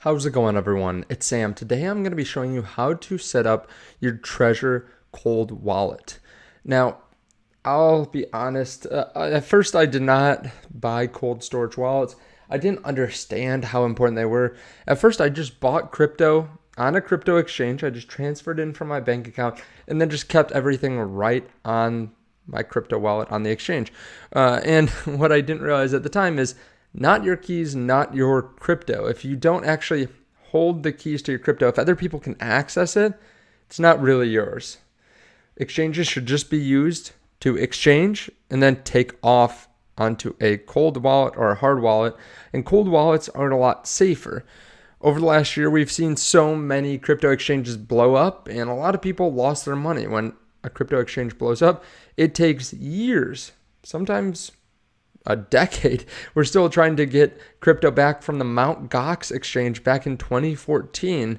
How's it going, everyone? It's Sam. Today I'm going to be showing you how to set up your Trezor cold wallet. Now, I'll be honest, at first I did not buy cold storage wallets. I didn't understand how important they were. At first I just bought crypto on a crypto exchange. I just transferred in from my bank account and then just kept everything right on my crypto wallet on the exchange. And what I didn't realize at the time is not your keys, not your crypto. If you don't actually hold the keys to your crypto, if other people can access it, it's not really yours. Exchanges should just be used to exchange and then take off onto a cold wallet or a hard wallet. And cold wallets are a lot safer. Over the last year, we've seen so many crypto exchanges blow up, and a lot of people lost their money. When a crypto exchange blows up, it takes years, sometimes a decade. We're still trying to get crypto back from the Mt. Gox exchange back in 2014.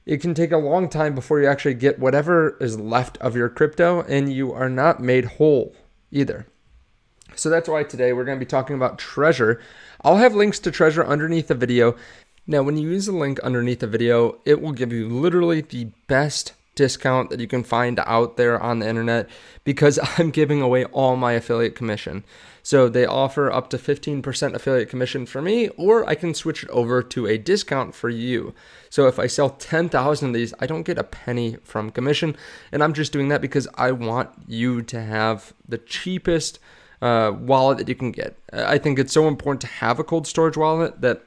It can take a long time before you actually get whatever is left of your crypto, and you are not made whole either. So that's why today we're going to be talking about Trezor. I'll have links to Trezor underneath the video. Now, when you use the link underneath the video, it will give you literally the best discount that you can find out there on the internet because I'm giving away all my affiliate commission. So they offer up to 15% affiliate commission for me, or I can switch it over to a discount for you. So if I sell 10,000 of these, I don't get a penny from commission. And I'm just doing that because I want you to have the cheapest wallet that you can get. I think it's so important to have a cold storage wallet that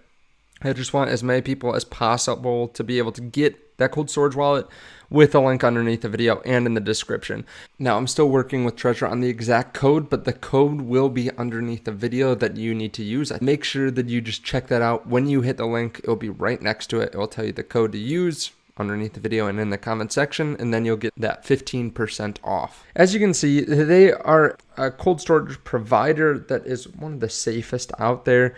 I just want as many people as possible to be able to get that cold storage wallet with a link underneath the video and in the description. Now, I'm still working with Trezor on the exact code, but the code will be underneath the video that you need to use. Make sure that you just check that out. When you hit the link, it'll be right next to it. It will tell you the code to use underneath the video and in the comment section, and then you'll get that 15% off. As you can see, they are a cold storage provider that is one of the safest out there.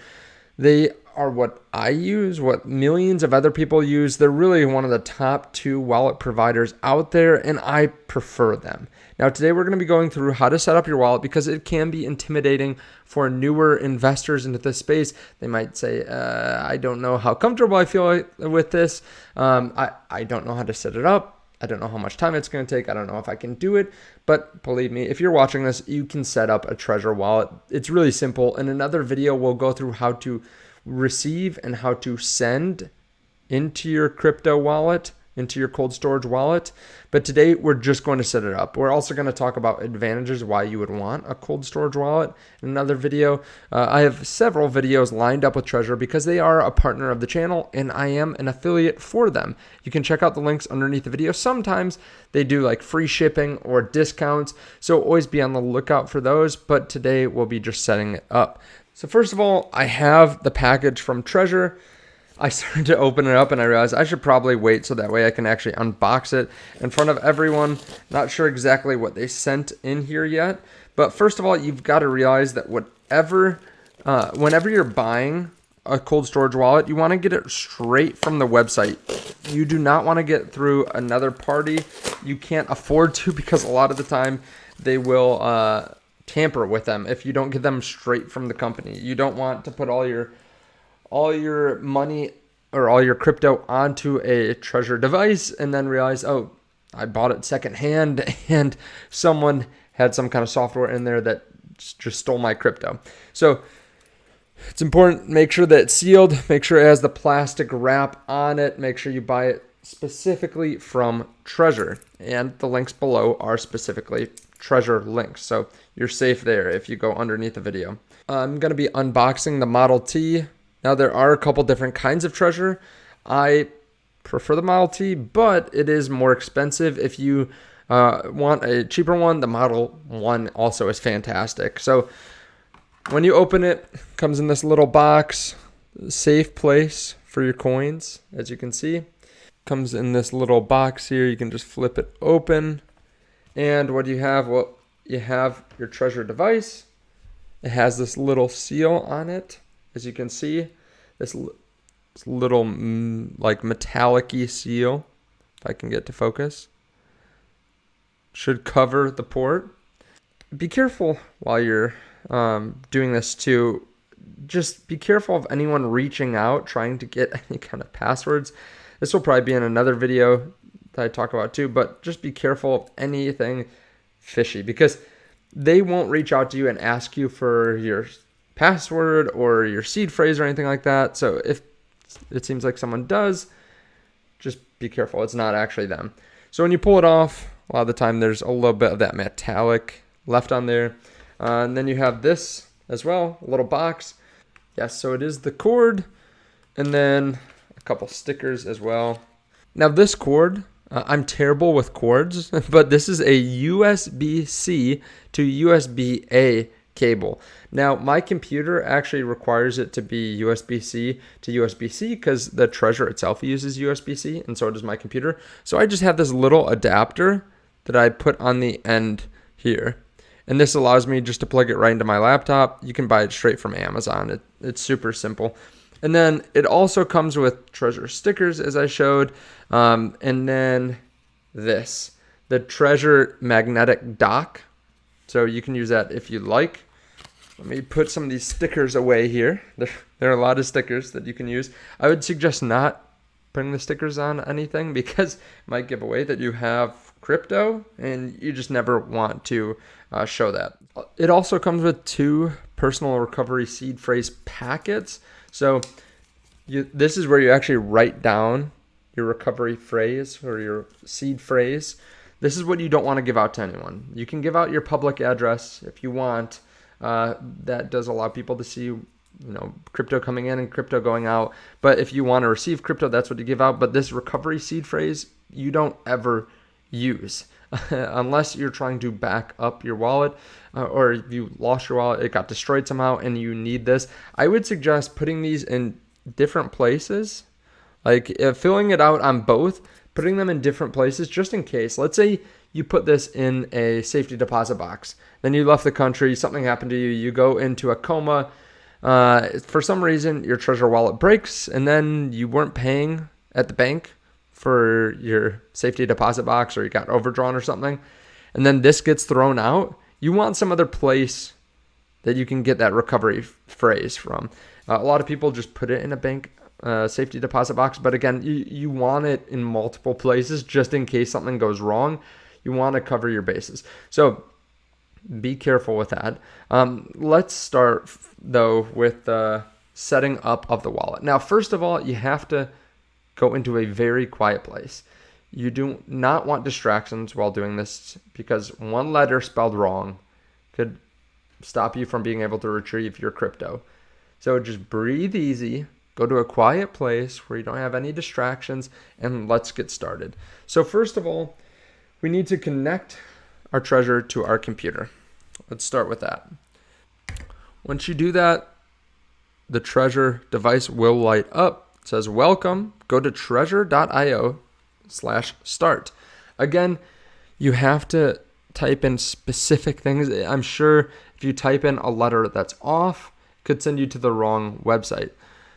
They are what I use, what millions of other people use. They're really one of the top 2 wallet providers out there, and I prefer them. Now, today we're going to be going through how to set up your wallet because it can be intimidating for newer investors into this space. They might say, I don't know how comfortable I feel with this. I don't know how to set it up. I don't know how much time it's going to take. I don't know if I can do it. But believe me, if you're watching this, you can set up a Trezor wallet. It's really simple. In another video, we'll go through how to receive and how to send into your crypto wallet, into your cold storage wallet. But today we're just going to set it up. We're also going to talk about advantages why you would want a cold storage wallet in another video. I have several videos lined up with Trezor because they are a partner of the channel and I am an affiliate for them. You can check out the links underneath the video. Sometimes they do like free shipping or discounts, so always be on the lookout for those, but today we'll be just setting it up. So first of all, I have the package from Trezor. I started to open it up and I realized I should probably wait so that way I can actually unbox it in front of everyone. Not sure exactly what they sent in here yet. But first of all, you've got to realize that whenever you're buying a cold storage wallet, you want to get it straight from the website. You do not want to get through another party. You can't afford to because a lot of the time they will tamper with them if you don't get them straight from the company. You don't want to put all your money or all your crypto onto a Trezor device and then realize, oh, I bought it secondhand and someone had some kind of software in there that just stole my crypto. So it's important, make sure that it's sealed, make sure it has the plastic wrap on it, make sure you buy it specifically from Trezor. And the links below are specifically Trezor links, so you're safe there if you go underneath the video. I'm going to be unboxing the Model T. Now, there are a couple different kinds of Trezor. I prefer the Model T, but it is more expensive. If you want a cheaper one, the Model One also is fantastic. So when you open it, it comes in this little box, safe place for your coins, as you can see. Comes in this little box here. You can just flip it open. And what do you have? Well, you have your Trezor device. It has this little seal on it. As you can see, this little like metallic-y seal, if I can get to focus, should cover the port. Be careful while you're doing this too. just be careful of anyone reaching out trying to get any kind of passwords. This will probably be in another video that I talk about too, but just be careful of anything fishy, because they won't reach out to you and ask you for your password or your seed phrase or anything like that. So if it seems like someone does, just be careful. It's not actually them. So when you pull it off, a lot of the time there's a little bit of that metallic left on there. And then you have this as well, a little box. Yes, so it is the cord, and then a couple stickers as well. Now this cord, I'm terrible with cords, but this is a USB-C to USB-A cable. Now my computer actually requires it to be USB-C to USB-C because the Trezor itself uses USB-C, and so does my computer. So I just have this little adapter that I put on the end here. And this allows me just to plug it right into my laptop. You can buy it straight from Amazon. It's super simple. And then it also comes with Trezor stickers, as I showed. And then this, the Trezor magnetic dock. So you can use that if you like. Let me put some of these stickers away here. There are a lot of stickers that you can use. I would suggest not putting the stickers on anything because it might give away that you have crypto, and you just never want to show that. It also comes with 2 personal recovery seed phrase packets. So this is where you actually write down your recovery phrase or your seed phrase. This is what you don't want to give out to anyone. You can give out your public address if you want. That does allow people to see, crypto coming in and crypto going out. But if you want to receive crypto, that's what you give out. But this recovery seed phrase, you don't ever use unless you're trying to back up your wallet, or if you lost your wallet, it got destroyed somehow and you need this. I would suggest putting these in different places, like filling it out on both, putting them in different places just in case. Let's say you put this in a safety deposit box, then you left the country, something happened to you, you go into a coma, for some reason your Trezor wallet breaks, and then you weren't paying at the bank for your safety deposit box, or you got overdrawn or something, and then this gets thrown out. You want some other place that you can get that recovery phrase from. A lot of people just put it in a bank safety deposit box, but again, you want it in multiple places just in case something goes wrong. You want to cover your bases. So be careful with that. Let's start though with the setting up of the wallet. Now, first of all, you have to go into a very quiet place. You do not want distractions while doing this, because one letter spelled wrong could stop you from being able to retrieve your crypto. So just breathe easy, go to a quiet place where you don't have any distractions, and let's get started. So first of all, we need to connect our Trezor to our computer. Let's start with that. Once you do that, the Trezor device will light up. It says welcome. Go to trezor.io/start. Again, you have to type in specific things. I'm sure if you type in a letter that's off, it could send you to the wrong website.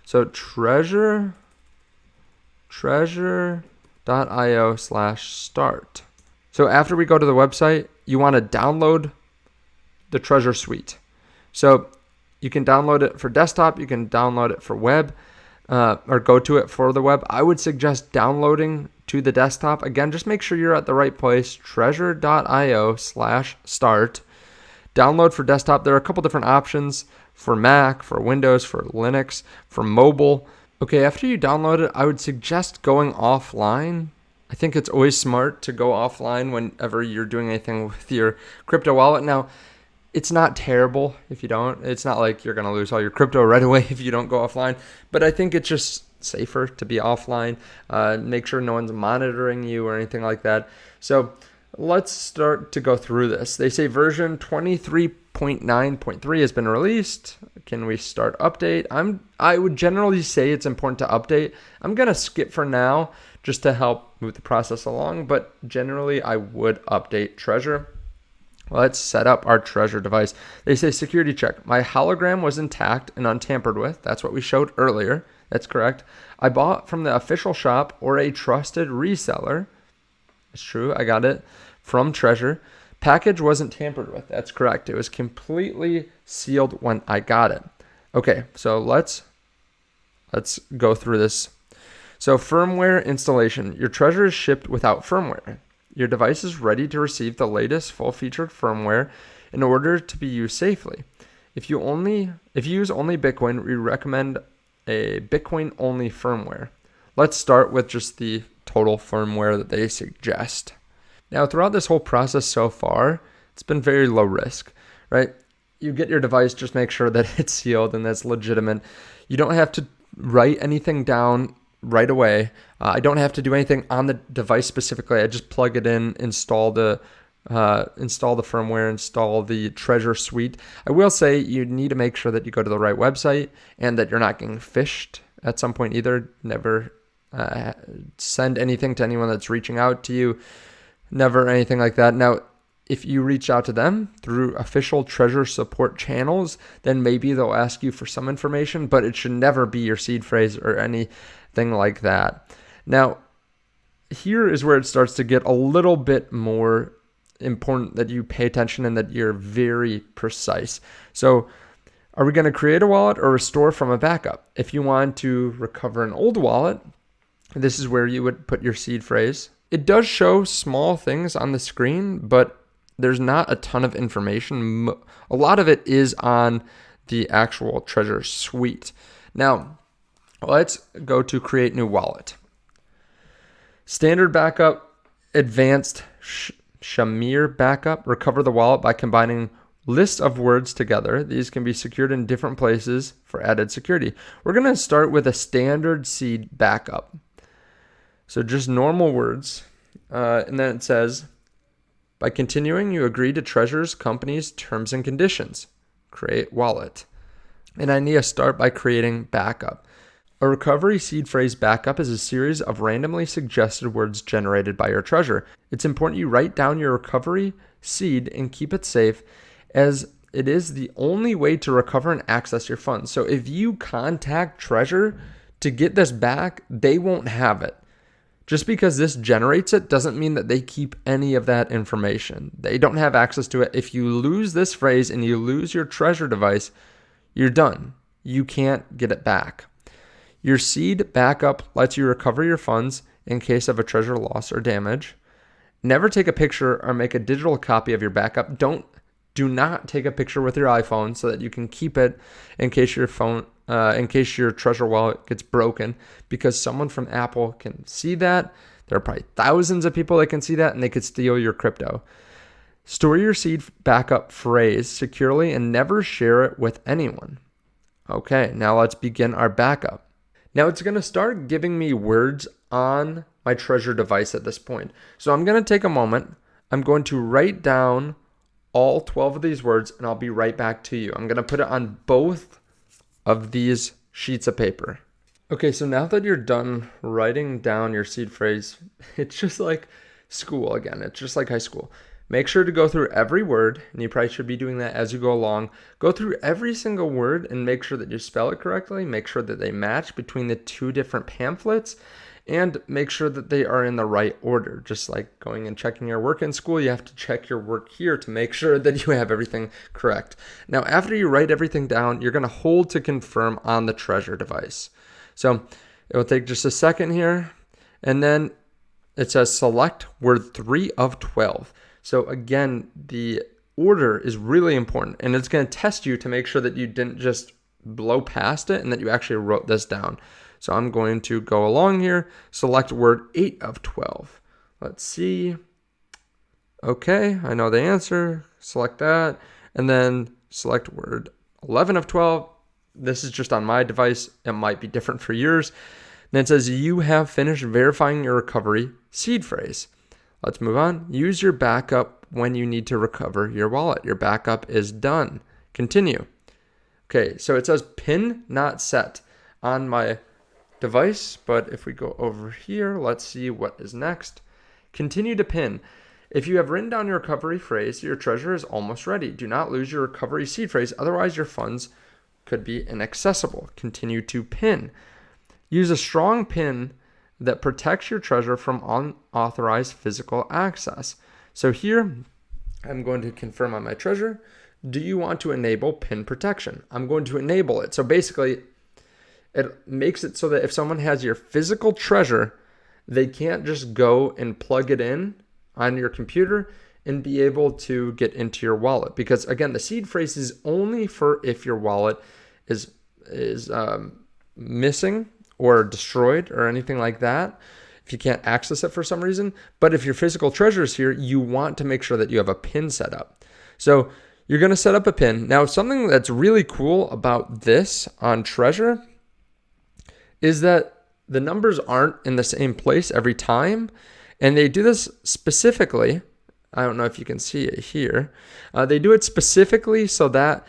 So trezor.io/start. So after we go to the website, you want to download the Trezor suite. So you can download it for desktop, you can download it for web, or go to it for the web. I would suggest downloading to the desktop. Again, just make sure you're at the right place, trezor.io/start. Download for desktop. There are a couple different options for Mac, for Windows, for Linux, for mobile. Okay, after you download it, I would suggest going offline. I think it's always smart to go offline whenever you're doing anything with your crypto wallet. Now, it's not terrible if you don't. It's not like you're going to lose all your crypto right away if you don't go offline. But I think it's just safer to be offline. Make sure no one's monitoring you or anything like that. So let's start to go through this. They say version 23.9.3 has been released. Can we start update? I would generally say it's important to update. I'm going to skip for now just to help move the process along. But generally, I would update Trezor. Let's set up our Trezor device. They say security check. My hologram was intact and untampered with. That's what we showed earlier. That's correct. I bought from the official shop or a trusted reseller. It's true. I got it from Trezor. Package wasn't tampered with. That's correct. It was completely sealed when I got it. Okay, so let's go through this. So firmware installation. Your Trezor is shipped without firmware. Your device is ready to receive the latest full-featured firmware in order to be used safely. If you use only Bitcoin, we recommend a Bitcoin-only firmware. Let's start with just the total firmware that they suggest. Now, throughout this whole process so far, it's been very low risk, right? You get your device, just make sure that it's sealed and that's legitimate. You don't have to write anything down right away. I don't have to do anything on the device specifically. I just plug it in, install the firmware, install the Trezor suite. I will say you need to make sure that you go to the right website and that you're not getting phished at some point either. Never send anything to anyone that's reaching out to you. Never anything like that. Now, if you reach out to them through official Trezor support channels, then maybe they'll ask you for some information, but it should never be your seed phrase or anything like that. Now, here is where it starts to get a little bit more important that you pay attention and that you're very precise. So, are we going to create a wallet or restore from a backup? If you want to recover an old wallet, this is where you would put your seed phrase. It does show small things on the screen, but there's not a ton of information. A lot of it is on the actual Trezor suite. Now, let's go to create new wallet. Standard backup, advanced Shamir backup, recover the wallet by combining lists of words together. These can be secured in different places for added security. We're going to start with a standard seed backup. So just normal words. And then it says, by continuing, you agree to Trezor's company's terms and conditions. Create wallet. And I need to start by creating backup. A recovery seed phrase backup is a series of randomly suggested words generated by your Trezor. It's important you write down your recovery seed and keep it safe, as it is the only way to recover and access your funds. So if you contact Trezor to get this back, they won't have it. Just because this generates it doesn't mean that they keep any of that information. They don't have access to it. If you lose this phrase and you lose your Trezor device, you're done. You can't get it back. Your seed backup lets you recover your funds in case of a Trezor loss or damage. Never take a picture or make a digital copy of your backup. Do not take a picture with your iPhone so that you can keep it in case your Trezor wallet gets broken, because someone from Apple can see that. There are probably thousands of people that can see that, and they could steal your crypto. Store your seed backup phrase securely and never share it with anyone. Okay, now let's begin our backup. Now it's going to start giving me words on my Trezor device at this point. So I'm going to take a moment. I'm going to write down all 12 of these words, and I'll be right back to you. I'm going to put it on both of these sheets of paper. Okay, so now that you're done writing down your seed phrase, it's just like school again. It's just like high school. Make sure to go through every word, and you probably should be doing that as you go along. Go through every single word and make sure that you spell it correctly. Make sure that they match between the two different pamphlets, and make sure that they are in the right order. Just like going and checking your work in school, you have to check your work here to make sure that you have everything correct. Now, after you write everything down, you're going to hold to confirm on the Trezor device. So it will take just a second here, and then it says select word 3 of 12. So again, the order is really important, and it's going to test you to make sure that you didn't just blow past it and that you actually wrote this down. So I'm going to go along here, select word 8 of 12. Let's see. Okay, I know the answer. Select that, and then select word 11 of 12. This is just on my device. It might be different for yours. Then it says you have finished verifying your recovery seed phrase. Let's move on. Use your backup when you need to recover your wallet. Your backup is done. Continue. Okay, so it says pin not set on my device, but if we go over here, let's see what is next. Continue to pin. If you have written down your recovery phrase, your Trezor is almost ready. Do not lose your recovery seed phrase, otherwise your funds could be inaccessible. Continue to pin. Use a strong pin that protects your Trezor from unauthorized physical access. So here, I'm going to confirm on my Trezor. do you want to enable pin protection? I'm going to enable it. So basically, it makes it so that if someone has your physical Trezor, they can't just go and plug it in on your computer and be able to get into your wallet. Because again, the seed phrase is only for if your wallet is missing or destroyed or anything like that, if you can't access it for some reason. But if your physical Trezor is here, you want to make sure that you have a pin set up. So you're going to set up a pin. Now, something that's really cool about this on Trezor is that the numbers aren't in the same place every time. And they do this specifically. I don't know if you can see it here. They do it specifically so that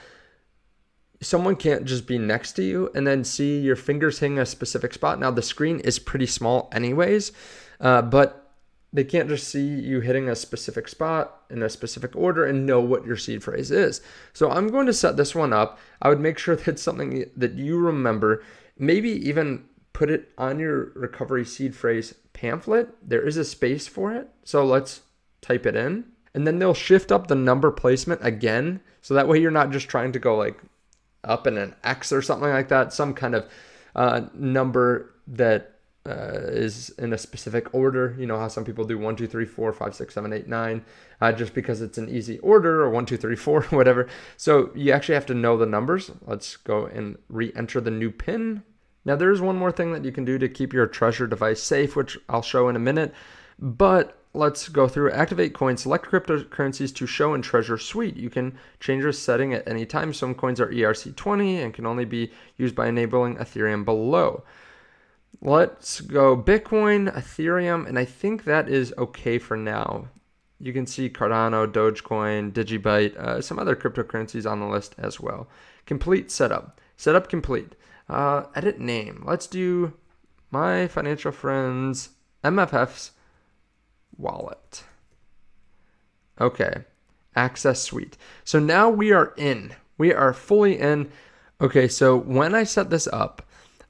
someone can't just be next to you and then see your fingers hitting a specific spot. Now, the screen is pretty small anyways, but they can't just see you hitting a specific spot in a specific order and know what your seed phrase is. So I'm going to set this one up. I would make sure that it's something that you remember. Maybe even put it on your recovery seed phrase pamphlet. There is a space for it. So let's type it in. And then they'll shift up the number placement again. So that way you're not just trying to go like up in an X or something like that. Some kind of number that is in a specific order. You know how some people do 1, 2, 3, 4, 5, 6, 7, 8, 9, just because it's an easy order, or 1, 2, 3, 4, whatever. So you actually have to know the numbers. Let's go and re-enter the new pin. Now there's one more thing that you can do to keep your Trezor device safe, which I'll show in a minute, but let's go through activate coins, select cryptocurrencies to show in Trezor Suite. You can change your setting at any time. Some coins are ERC20 and can only be used by enabling Ethereum below. Let's go Bitcoin, Ethereum, and I think that is okay for now. You can see Cardano, Dogecoin, Digibyte, some other cryptocurrencies on the list as well. Complete setup. Setup complete. Edit name. Let's do my financial friends MFF's wallet. Okay. Access suite. So now we are in. We are fully in. Okay, so when I set this up,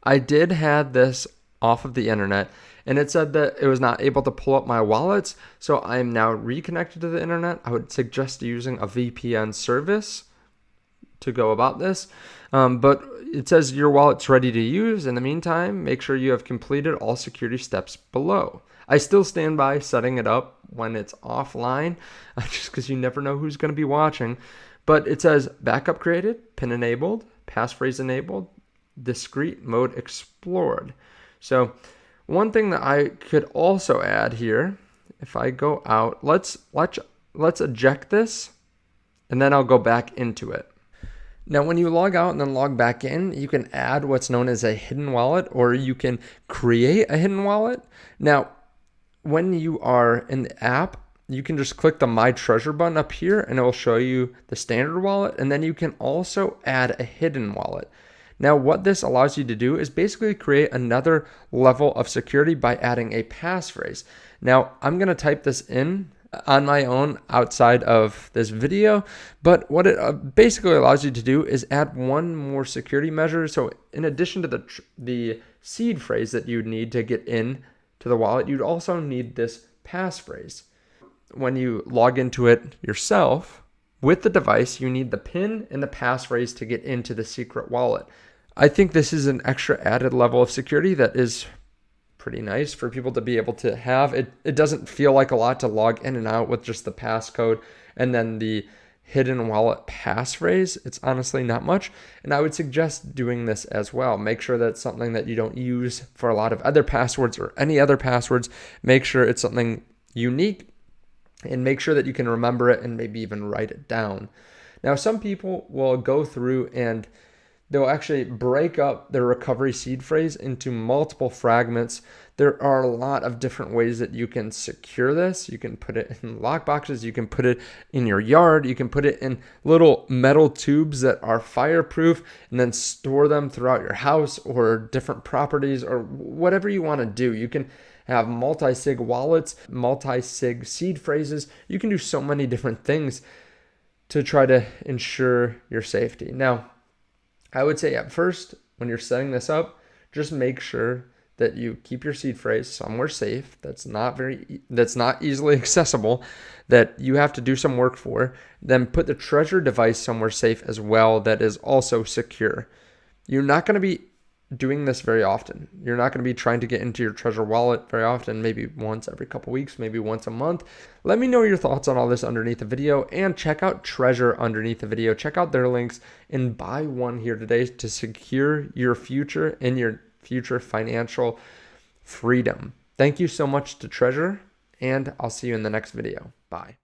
I did have this off of the internet, and it said that it was not able to pull up my wallets. So I am now reconnected to the internet. I would suggest using a VPN service to go about this. But it says your wallet's ready to use. In the meantime, make sure you have completed all security steps below. I still stand by setting it up when it's offline, just because you never know who's going to be watching. But it says backup created, pin enabled, passphrase enabled, discrete mode explored. So one thing that I could also add here, if I go out, let's eject this, and then I'll go back into it. Now, when you log out and then log back in, you can add what's known as a hidden wallet, or you can create a hidden wallet. Now, when you are in the app, you can just click the My Trezor button up here, and it will show you the standard wallet. And then you can also add a hidden wallet. Now, what this allows you to do is basically create another level of security by adding a passphrase. Now, I'm going to type this in on my own outside of this video, but what it basically allows you to do is add one more security measure. So in addition to the seed phrase that you need to get in to the wallet, you'd also need this passphrase. When you log into it yourself with the device, you need the PIN and the passphrase to get into the secret wallet. I think this is an extra added level of security that is pretty nice for people to be able to have. It doesn't feel like a lot to log in and out with just the passcode and then the hidden wallet passphrase. It's honestly not much, and I would suggest doing this as well. Make sure that's something that you don't use for a lot of other passwords or any other passwords. Make sure it's something unique, and make sure that you can remember it and maybe even write it down. Now, some people will go through and they'll actually break up their recovery seed phrase into multiple fragments. There are a lot of different ways that you can secure this. You can put it in lock boxes. You can put it in your yard. You can put it in little metal tubes that are fireproof and then store them throughout your house or different properties or whatever you want to do. You can have multi-sig wallets, multi-sig seed phrases. You can do so many different things to try to ensure your safety. Now, I would say at first, when you're setting this up, just make sure that you keep your seed phrase somewhere safe that's not easily accessible, that you have to do some work for. Then put the Trezor device somewhere safe as well that is also secure. You're not going to be doing this very often. You're not going to be trying to get into your Trezor wallet very often, maybe once every couple weeks, maybe once a month. Let me know your thoughts on all this underneath the video, and check out Trezor underneath the video. Check out their links and buy one here today to secure your future and your future financial freedom. Thank you so much to Trezor, and I'll see you in the next video. Bye.